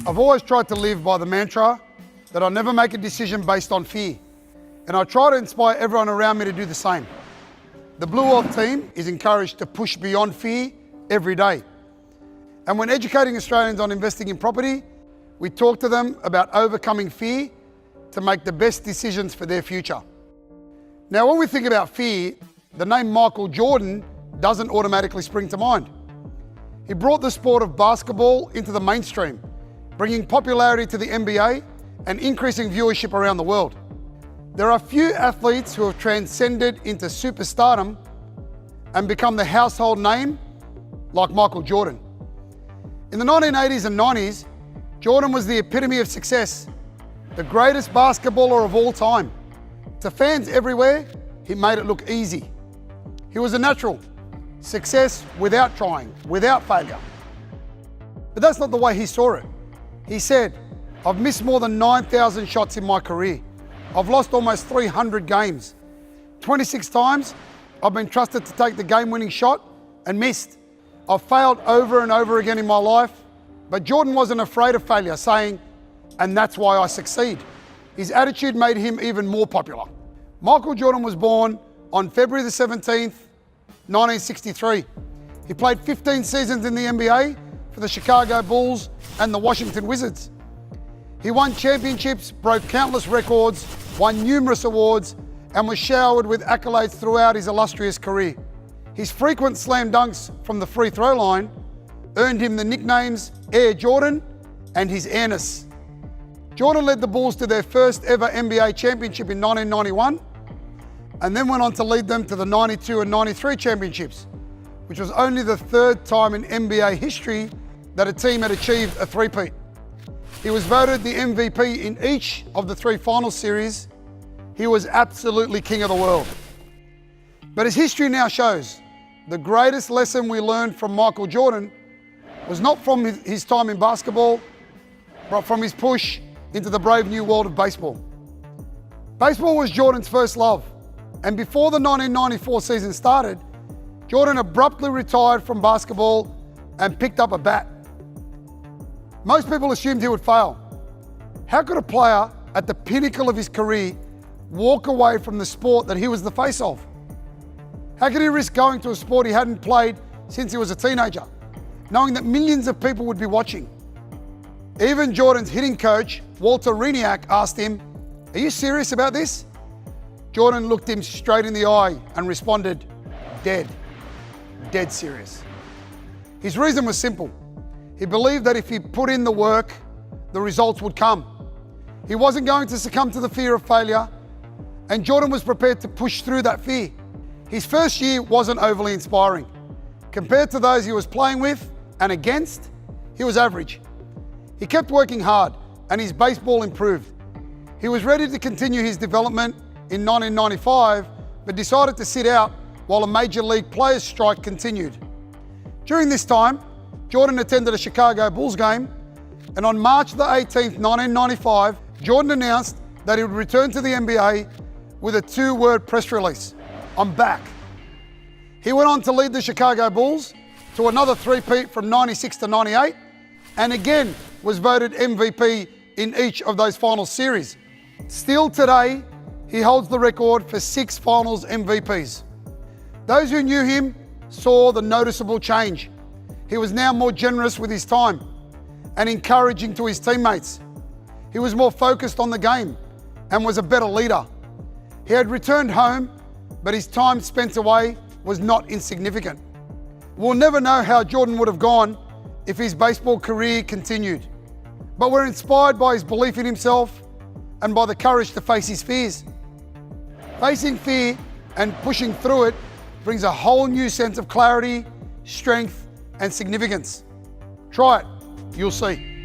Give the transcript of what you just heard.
I've always tried to live by the mantra that I'll never make a decision based on fear, and I try to inspire everyone around me to do the same. The Blue Wealth team is encouraged to push beyond fear every day. And when educating Australians on investing in property, we talk to them about overcoming fear to make the best decisions for their future. Now, when we think about fear, the name Michael Jordan doesn't automatically spring to mind. He brought the sport of basketball into the mainstream, bringing popularity to the NBA and increasing viewership around the world. There are few athletes who have transcended into superstardom and become the household name like Michael Jordan. In the 1980s and 90s, Jordan was the epitome of success, the greatest basketballer of all time. To fans everywhere, he made it look easy. He was a natural. Success without trying, without failure. But that's not the way he saw it. He said, "I've missed more than 9,000 shots in my career. I've lost almost 300 games. 26 times, I've been trusted to take the game-winning shot and missed. I've failed over and over again in my life." But Jordan wasn't afraid of failure, saying, "And that's why I succeed." His attitude made him even more popular. Michael Jordan was born on February the 17th, 1963. He played 15 seasons in the NBA for the Chicago Bulls and the Washington Wizards. He won championships, broke countless records, won numerous awards, and was showered with accolades throughout his illustrious career. His frequent slam dunks from the free throw line earned him the nicknames Air Jordan and his Airness. Jordan led the Bulls to their first ever NBA championship in 1991, and then went on to lead them to the 92 and 93 championships, which was only the third time in NBA history that a team had achieved a three-peat. He was voted the MVP in each of the three final series. He was absolutely king of the world. But as history now shows, the greatest lesson we learned from Michael Jordan was not from his time in basketball, but from his push into the brave new world of baseball. Baseball was Jordan's first love, and before the 1994 season started, Jordan abruptly retired from basketball and picked up a bat. Most people assumed he would fail. How could a player at the pinnacle of his career walk away from the sport that he was the face of? How could he risk going to a sport he hadn't played since he was a teenager, knowing that millions of people would be watching? Even Jordan's hitting coach, Walter Reniak, asked him, "Are you serious about this?" Jordan looked him straight in the eye and responded, "Dead serious." His reason was simple. He believed that if he put in the work, the results would come. He wasn't going to succumb to the fear of failure, and Jordan was prepared to push through that fear. His first year wasn't overly inspiring. Compared to those he was playing with and against, he was average. He kept working hard, and his baseball improved. He was ready to continue his development in 1995, but decided to sit out while a major league players' strike continued. During this time, Jordan attended a Chicago Bulls game, and on March the 18th, 1995, Jordan announced that he would return to the NBA with a two-word press release: "I'm back." He went on to lead the Chicago Bulls to another three-peat from 96 to 98, and again was voted MVP in each of those final series. Still today, he holds the record for 6 finals MVPs. Those who knew him saw the noticeable change. He was now more generous with his time and encouraging to his teammates. He was more focused on the game and was a better leader. He had returned home, but his time spent away was not insignificant. We'll never know how Jordan would have gone if his baseball career continued, but we're inspired by his belief in himself and by the courage to face his fears. Facing fear and pushing through it brings a whole new sense of clarity, strength, and significance. Try it, you'll see.